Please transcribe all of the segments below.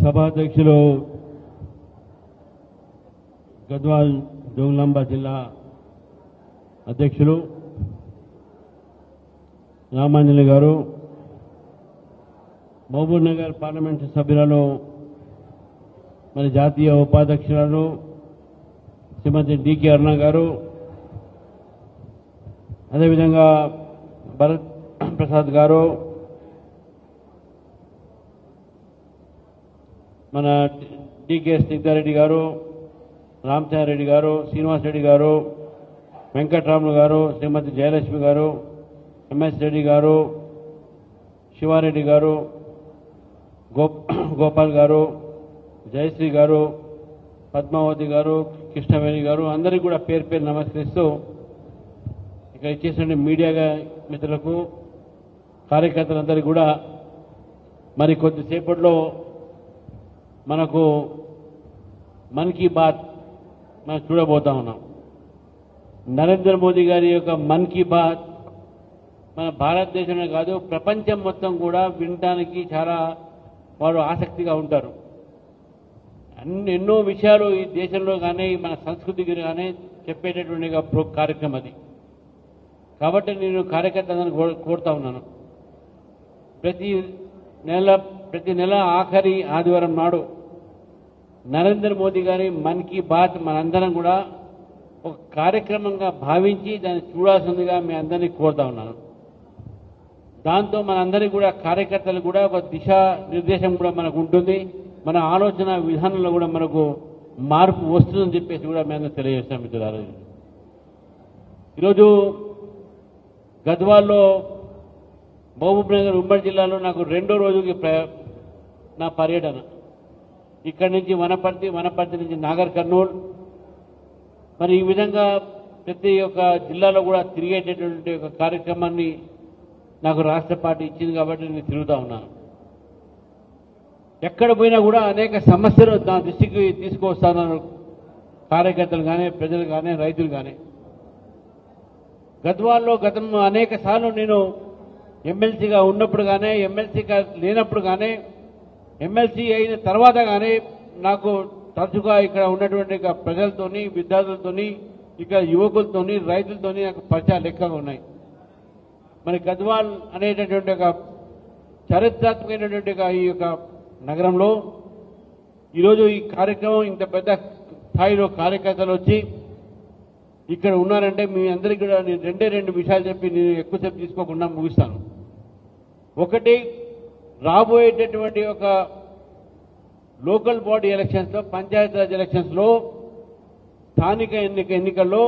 సభాధ్యక్షులు గద్వాల్ జోగులాంబ జిల్లా అధ్యక్షులు రామాంజలి గారు, మహబూబ్ నగర్ పార్లమెంటు సభ్యులలో మరి జాతీయ ఉపాధ్యక్షురాలు శ్రీమతి డికే అరుణ గారు, అదేవిధంగా భరత్ ప్రసాద్ గారు, మన డికే స్నిగ్ధారెడ్డి గారు, రామచంద్రారెడ్డి గారు, శ్రీనివాస్ రెడ్డి గారు, వెంకటరాములు గారు, శ్రీమతి జయలక్ష్మి గారు, ఎంఎస్ రెడ్డి గారు, శివారెడ్డి గారు, గోపాల్ గారు, జయశ్రీ గారు, పద్మావతి గారు, కృష్ణవేణి గారు, అందరికీ కూడా పేరు పేరు నమస్కరిస్తూ ఇక్కడ ఇచ్చేసిన మీడియా మిత్రులకు, కార్యకర్తలందరికీ కూడా మరి కొద్దిసేపట్లో మనకు మన్ కీ బాత్ మనం చూడబోతా ఉన్నాం. నరేంద్ర మోదీ గారి యొక్క మన్ కీ బాత్ మన భారతదేశంలో కాదు ప్రపంచం మొత్తం కూడా వినడానికి చాలా వారు ఆసక్తిగా ఉంటారు. ఎన్నో విషయాలు ఈ దేశంలో కానీ మన సంస్కృతికి కానీ చెప్పేటటువంటి కార్యక్రమం అది. కాబట్టి నేను కార్యకర్తలను కోరుతా ఉన్నాను, ప్రతి నెల ఆఖరి ఆదివారం నాడు నరేంద్ర మోదీ గారి మన్ కీ బాత్ మనందరం కూడా ఒక కార్యక్రమంగా భావించి దాన్ని చూడాల్సిందిగా మీ అందరినీ కోరుతా ఉన్నాను. దాంతో మనందరికీ కూడా కార్యకర్తలు కూడా ఒక దిశా నిర్దేశం కూడా మనకు ఉంటుంది, మన ఆలోచన విధానంలో కూడా మనకు మార్పు వస్తుందని చెప్పేసి కూడా మీ అందరూ తెలియజేస్తాం మిత్రులారా. ఈరోజు గద్వాల్లో మహబూబ్ నగర్ ఉమ్మడి జిల్లాలో నాకు రెండో రోజుకి నా పర్యటన. ఇక్కడి నుంచి వనపర్తి నుంచి నాగర్ కర్నూల్, మరి ఈ విధంగా ప్రతి ఒక్క జిల్లాలో కూడా తిరిగేటటువంటి ఒక కార్యక్రమాన్ని నాకు రాష్ట్ర పార్టీ ఇచ్చింది కాబట్టి నేను తిరుగుతూ ఉన్నాను. ఎక్కడ పోయినా కూడా అనేక సమస్యలు నా దృష్టికి తీసుకొస్తాను, కార్యకర్తలు కానీ, ప్రజలు కానీ, రైతులు కానీ. గద్వాల్లో గతంలో అనేక సార్లు నేను ఎమ్మెల్సీగా ఉన్నప్పుడు కానీ, ఎమ్మెల్సీగా లేనప్పుడు కానీ, ఎమ్మెల్సీ అయిన తర్వాత కానీ నాకు తరచుగా ఇక్కడ ఉన్నటువంటి ప్రజలతోని, విద్యార్థులతోని, ఇక్కడ యువకులతోని, రైతులతోని నాకు పరిచయాలు ఎక్కువగా ఉన్నాయి. మరి గద్వాల్ అనేటటువంటి ఒక చారిత్రాత్మకమైనటువంటి ఈ యొక్క నగరంలో ఈరోజు ఈ కార్యక్రమం ఇంత పెద్ద స్థాయిలో కార్యకర్తలు వచ్చి ఇక్కడ ఉన్నారంటే మీ అందరికీ కూడా నేను రెండు విషయాలు చెప్పి నేను ఎక్కువసేపు తీసుకోకుండా ముగిస్తాను. ఒకటి, రాబోయేటటువంటి ఒక లోకల్ బాడీ ఎలక్షన్స్లో, పంచాయతీరాజ్ ఎలక్షన్స్లో, స్థానిక ఎన్నికల్లో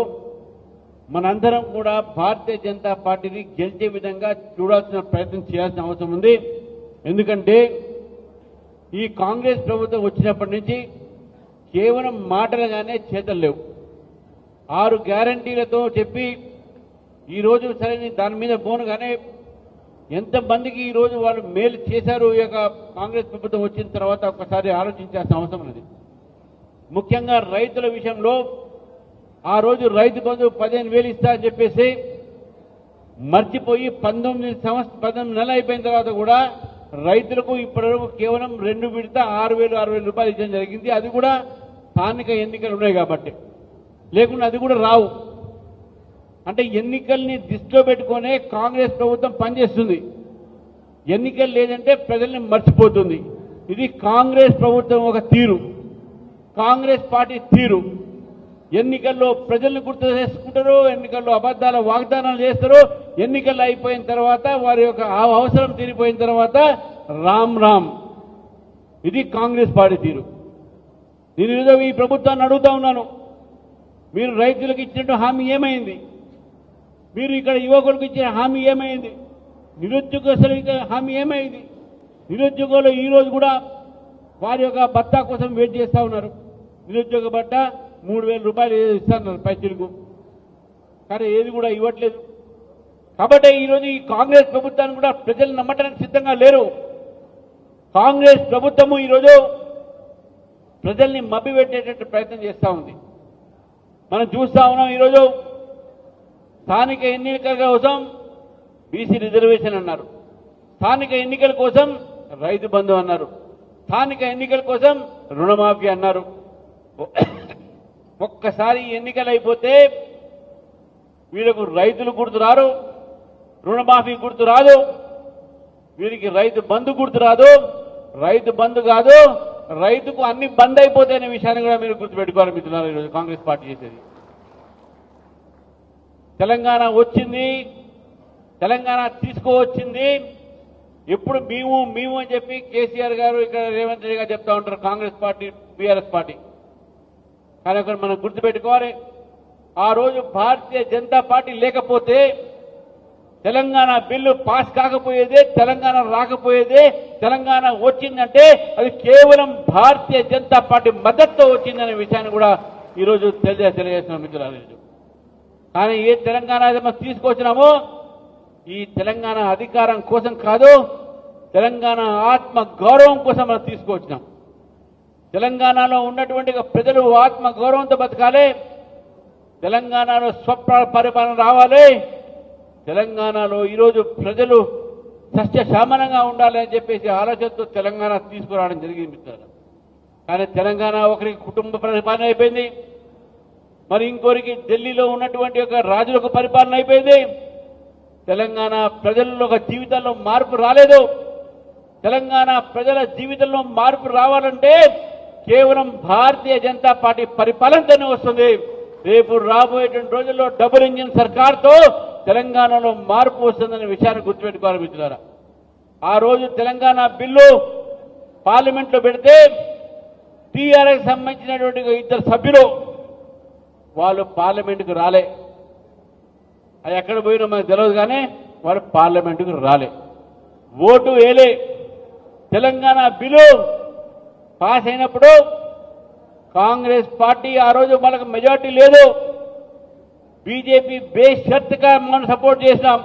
మనందరం కూడా భారతీయ జనతా పార్టీని గెలిచే విధంగా చూడాల్సిన ప్రయత్నం చేయాల్సిన అవసరం ఉంది. ఎందుకంటే ఈ కాంగ్రెస్ ప్రభుత్వం వచ్చినప్పటి నుంచి కేవలం మాటలుగానే చేతలు లేవు. 6 గ్యారంటీలతో చెప్పి ఈరోజు సరే దాని మీద పోనుగానే ఎంతమందికి ఈరోజు వాళ్ళు మేలు చేశారు ఈ యొక్క కాంగ్రెస్ ప్రభుత్వం వచ్చిన తర్వాత ఒకసారి ఆలోచించాల్సిన అవసరం ఉన్నది. ముఖ్యంగా రైతుల విషయంలో ఆ రోజు రైతు బంధు 15,000 ఇస్తా అని చెప్పేసి మర్చిపోయి 19 నెలలు అయిపోయిన తర్వాత కూడా రైతులకు ఇప్పటివరకు కేవలం 2 విడత 6,000 రూపాయలు ఇచ్చడం జరిగింది. అది కూడా స్థానిక ఎన్నికలు ఉన్నాయి కాబట్టి, లేకుండా అది కూడా రావు. అంటే ఎన్నికల్ని దృష్టిలో పెట్టుకునే కాంగ్రెస్ ప్రభుత్వం పనిచేస్తుంది. ఎన్నికలు లేదంటే ప్రజల్ని మర్చిపోతుంది. ఇది కాంగ్రెస్ ప్రభుత్వం ఒక తీరు, కాంగ్రెస్ పార్టీ తీరు. ఎన్నికల్లో ప్రజల్ని గుర్తు చేసుకుంటారు, ఎన్నికల్లో అబద్ధాల వాగ్దానాలు చేస్తారు, ఎన్నికలు అయిపోయిన తర్వాత వారి యొక్క అవసరం తీరిపోయిన తర్వాత రామ్ రామ్. ఇది కాంగ్రెస్ పార్టీ తీరు. నేను ఏదో ఈ ప్రభుత్వాన్ని అడుగుతా ఉన్నాను, మీరు రైతులకు ఇచ్చినట్టు హామీ ఏమైంది? మీరు ఇక్కడ యువకులకు ఇచ్చిన హామీ ఏమైంది? నిరుద్యోగస్తులకు హామీ ఏమైంది? నిరుద్యోగులు ఈరోజు కూడా వారి యొక్క భత్తా కోసం వెయిట్ చేస్తూ ఉన్నారు. నిరుద్యోగ భత్తా 3,000 రూపాయలు ఇస్తున్నారు పైసలకు, కానీ ఏది కూడా ఇవ్వట్లేదు. కాబట్టి ఈరోజు ఈ కాంగ్రెస్ ప్రభుత్వాన్ని కూడా ప్రజలు నమ్మటానికి సిద్ధంగా లేరు. కాంగ్రెస్ ప్రభుత్వము ఈరోజు ప్రజల్ని మభ్యపెట్టేటట్టు ప్రయత్నం చేస్తూ ఉంది. మనం చూస్తా ఉన్నాం. ఈరోజు స్థానిక ఎన్నికల కోసం బీసీ రిజర్వేషన్ అన్నారు, స్థానిక ఎన్నికల కోసం రైతు బంధు అన్నారు, స్థానిక ఎన్నికల కోసం రుణమాఫీ అన్నారు. ఒక్కసారి ఎన్నికలు అయిపోతే వీళ్ళకు రైతులు గుర్తురారు, రుణమాఫీ గుర్తురాదు, వీరికి రైతు బంధు గుర్తురాదు. రైతు బంధు కాదు, రైతుకు అన్ని బంద్ అయిపోతాయనే విషయాన్ని కూడా మీరు గుర్తుపెట్టుకోవాలి మిత్రులారా. ఈరోజు కాంగ్రెస్ పార్టీ చేసేది తెలంగాణ వచ్చింది, తెలంగాణ తీసుకువచ్చింది. ఎప్పుడు మేము అని చెప్పి కేసీఆర్ గారు ఇక్కడ రేవంత్ రెడ్డి గారు చెప్తా ఉంటారు, కాంగ్రెస్ పార్టీ బీఆర్ఎస్ పార్టీ. కానీ అక్కడ మనం గుర్తుపెట్టుకోవాలి, ఆ రోజు భారతీయ జనతా పార్టీ లేకపోతే తెలంగాణ బిల్లు పాస్ కాకపోయేదే, తెలంగాణ రాకపోయేదే. తెలంగాణ వచ్చిందంటే అది కేవలం భారతీయ జనతా పార్టీ మద్దతుతో వచ్చిందనే విషయాన్ని కూడా ఈరోజు తెలియజేస్తున్నాం మిత్రులారా. కానీ ఏ తెలంగాణ అయితే మనం తీసుకొచ్చినామో ఈ తెలంగాణ అధికారం కోసం కాదు, తెలంగాణ ఆత్మ గౌరవం కోసం మనం తీసుకొచ్చినాం. తెలంగాణలో ఉన్నటువంటి ప్రజలు ఆత్మ గౌరవంతో బతకాలి, తెలంగాణలో పరిపాలన రావాలి, తెలంగాణలో ఈరోజు ప్రజలు సస్యశ్యామలంగా ఉండాలి అని చెప్పేసి ఆలోచనతో తెలంగాణ తీసుకురావడం జరిగింది మిత్రులారా. కానీ తెలంగాణ ఒకరికి కుటుంబ పరిపాలన అయిపోయింది, మరి ఇంకోరికి ఢిల్లీలో ఉన్నటువంటి ఒక రాజులకు పరిపాలన అయిపోయింది. తెలంగాణ ప్రజల్లో ఒక జీవితంలో మార్పు రాలేదు. తెలంగాణ ప్రజల జీవితంలో మార్పు రావాలంటే కేవలం భారతీయ జనతా పార్టీ పరిపాలనతోనే వస్తుంది. రేపు రాబోయేటువంటి రోజుల్లో డబుల్ ఇంజిన్ సర్కార్తో తెలంగాణలో మార్పు వస్తుందనే విషయాన్ని గుర్తుపెట్టుకోవాలి మిత్రులారా. ఆ రోజు తెలంగాణ బిల్లు పార్లమెంట్లో పెడితే టీఆర్ఎస్ సంబంధించినటువంటి ఇద్దరు సభ్యులు వాళ్ళు పార్లమెంటుకు రాలే. అది ఎక్కడ పోయినా మనకు తెలియదు, కానీ వాళ్ళు పార్లమెంటుకు రాలే, ఓటు వేలే. తెలంగాణ బిల్లు పాస్ అయినప్పుడు కాంగ్రెస్ పార్టీ ఆ రోజు మనకు మెజార్టీ లేదు, బీజేపీ బేషరతుగా మనం సపోర్ట్ చేసినాం.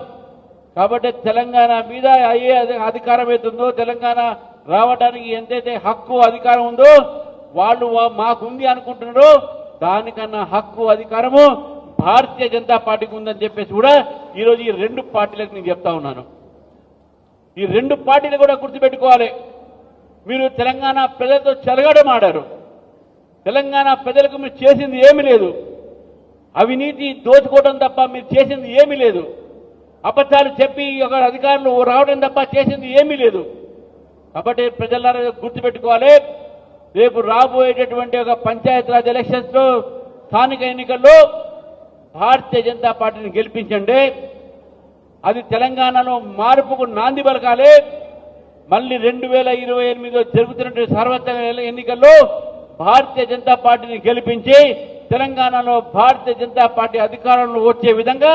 కాబట్టి తెలంగాణ మీద అయ్యే అధికారం అవుతుందో, తెలంగాణ రావడానికి ఎంతైతే హక్కు అధికారం ఉందో వాళ్ళు మాకుంది అనుకుంటున్నారో దానికన్నా హక్కు అధికారము భారతీయ జనతా పార్టీకి ఉందని చెప్పేసి కూడా ఈరోజు ఈ రెండు పార్టీలకు నేను చెప్తా ఉన్నాను. ఈ రెండు పార్టీలు కూడా గుర్తుపెట్టుకోవాలి. మీరు తెలంగాణ ప్రజలతో చెలగాటమాడారు, తెలంగాణ ప్రజలకు మీరు చేసింది ఏమీ లేదు, అవినీతి దోచుకోవడం తప్ప మీరు చేసింది ఏమీ లేదు, అబద్ధాలు చెప్పి ఒక అధికారులు రావడం తప్ప చేసింది ఏమీ లేదు. కాబట్టి ప్రజలారా గుర్తుపెట్టుకోవాలి, రేపు రాబోయేటటువంటి ఒక పంచాయతీరాజ్ ఎలక్షన్స్ లో స్థానిక ఎన్నికల్లో భారతీయ జనతా పార్టీని గెలిపించండి. అది తెలంగాణలో మార్పుకు నాంది పలకాలి. మళ్ళీ 2028లో జరుగుతున్నటువంటి సార్వత్రిక ఎన్నికల్లో భారతీయ జనతా పార్టీని గెలిపించి తెలంగాణలో భారతీయ జనతా పార్టీ అధికారంలో వచ్చే విధంగా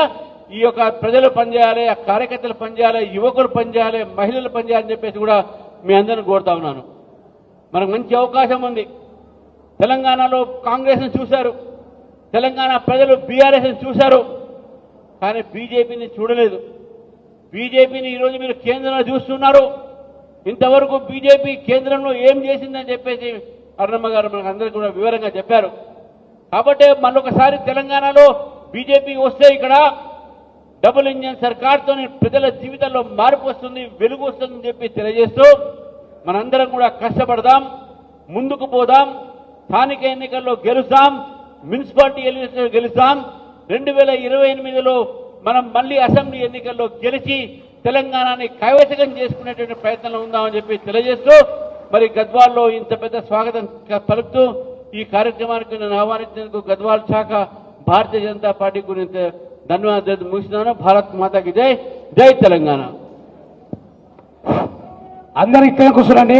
ఈ యొక్క ప్రజలు పనిచేయాలి, కార్యకర్తలు పనిచేయాలి, యువకులు పనిచేయాలి, మహిళలు పనిచేయాలని చెప్పేసి కూడా మీ అందరిని కోరుతా ఉన్నాను. మనకు మంచి అవకాశం ఉంది. తెలంగాణలో కాంగ్రెస్ని చూశారు, తెలంగాణ ప్రజలు బీఆర్ఎస్ని చూశారు, కానీ బీజేపీని చూడలేదు. బీజేపీని ఈరోజు మీరు కేంద్రంలో చూస్తున్నారు. ఇంతవరకు బీజేపీ కేంద్రంలో ఏం చేసిందని చెప్పేసి అరుణమ్మ గారు మనకు అందరికీ కూడా వివరంగా చెప్పారు. కాబట్టి మరొకసారి తెలంగాణలో బీజేపీ వస్తే ఇక్కడ డబుల్ ఇంజిన్ సర్కార్తో ప్రజల జీవితాల్లో మార్పు వస్తుంది, వెలుగు వస్తుందని చెప్పి తెలియజేస్తూ మనందరం కూడా కష్టపడదాం, ముందుకు పోదాం, స్థానిక ఎన్నికల్లో గెలుస్తాం, మున్సిపాలిటీ ఎన్నికల్లో గెలుస్తాం. 2028లో మనం మళ్ళీ అసెంబ్లీ ఎన్నికల్లో గెలిచి తెలంగాణని కైవశం చేసుకునేటువంటి ప్రయత్నంలో ఉందామని చెప్పి తెలియజేస్తూ మరి గద్వాల్లో ఇంత పెద్ద స్వాగతం పలుకుతూ ఈ కార్యక్రమానికి నేను ఆహ్వానించేందుకు గద్వాల్ శాఖ భారతీయ జనతా పార్టీ గురించి ధన్యవాదాలు ముగిస్తున్నాను. భారత్ మాతాకి జై, జై తెలంగాణ. అందరూ ఇక్కడ కూర్చోండి.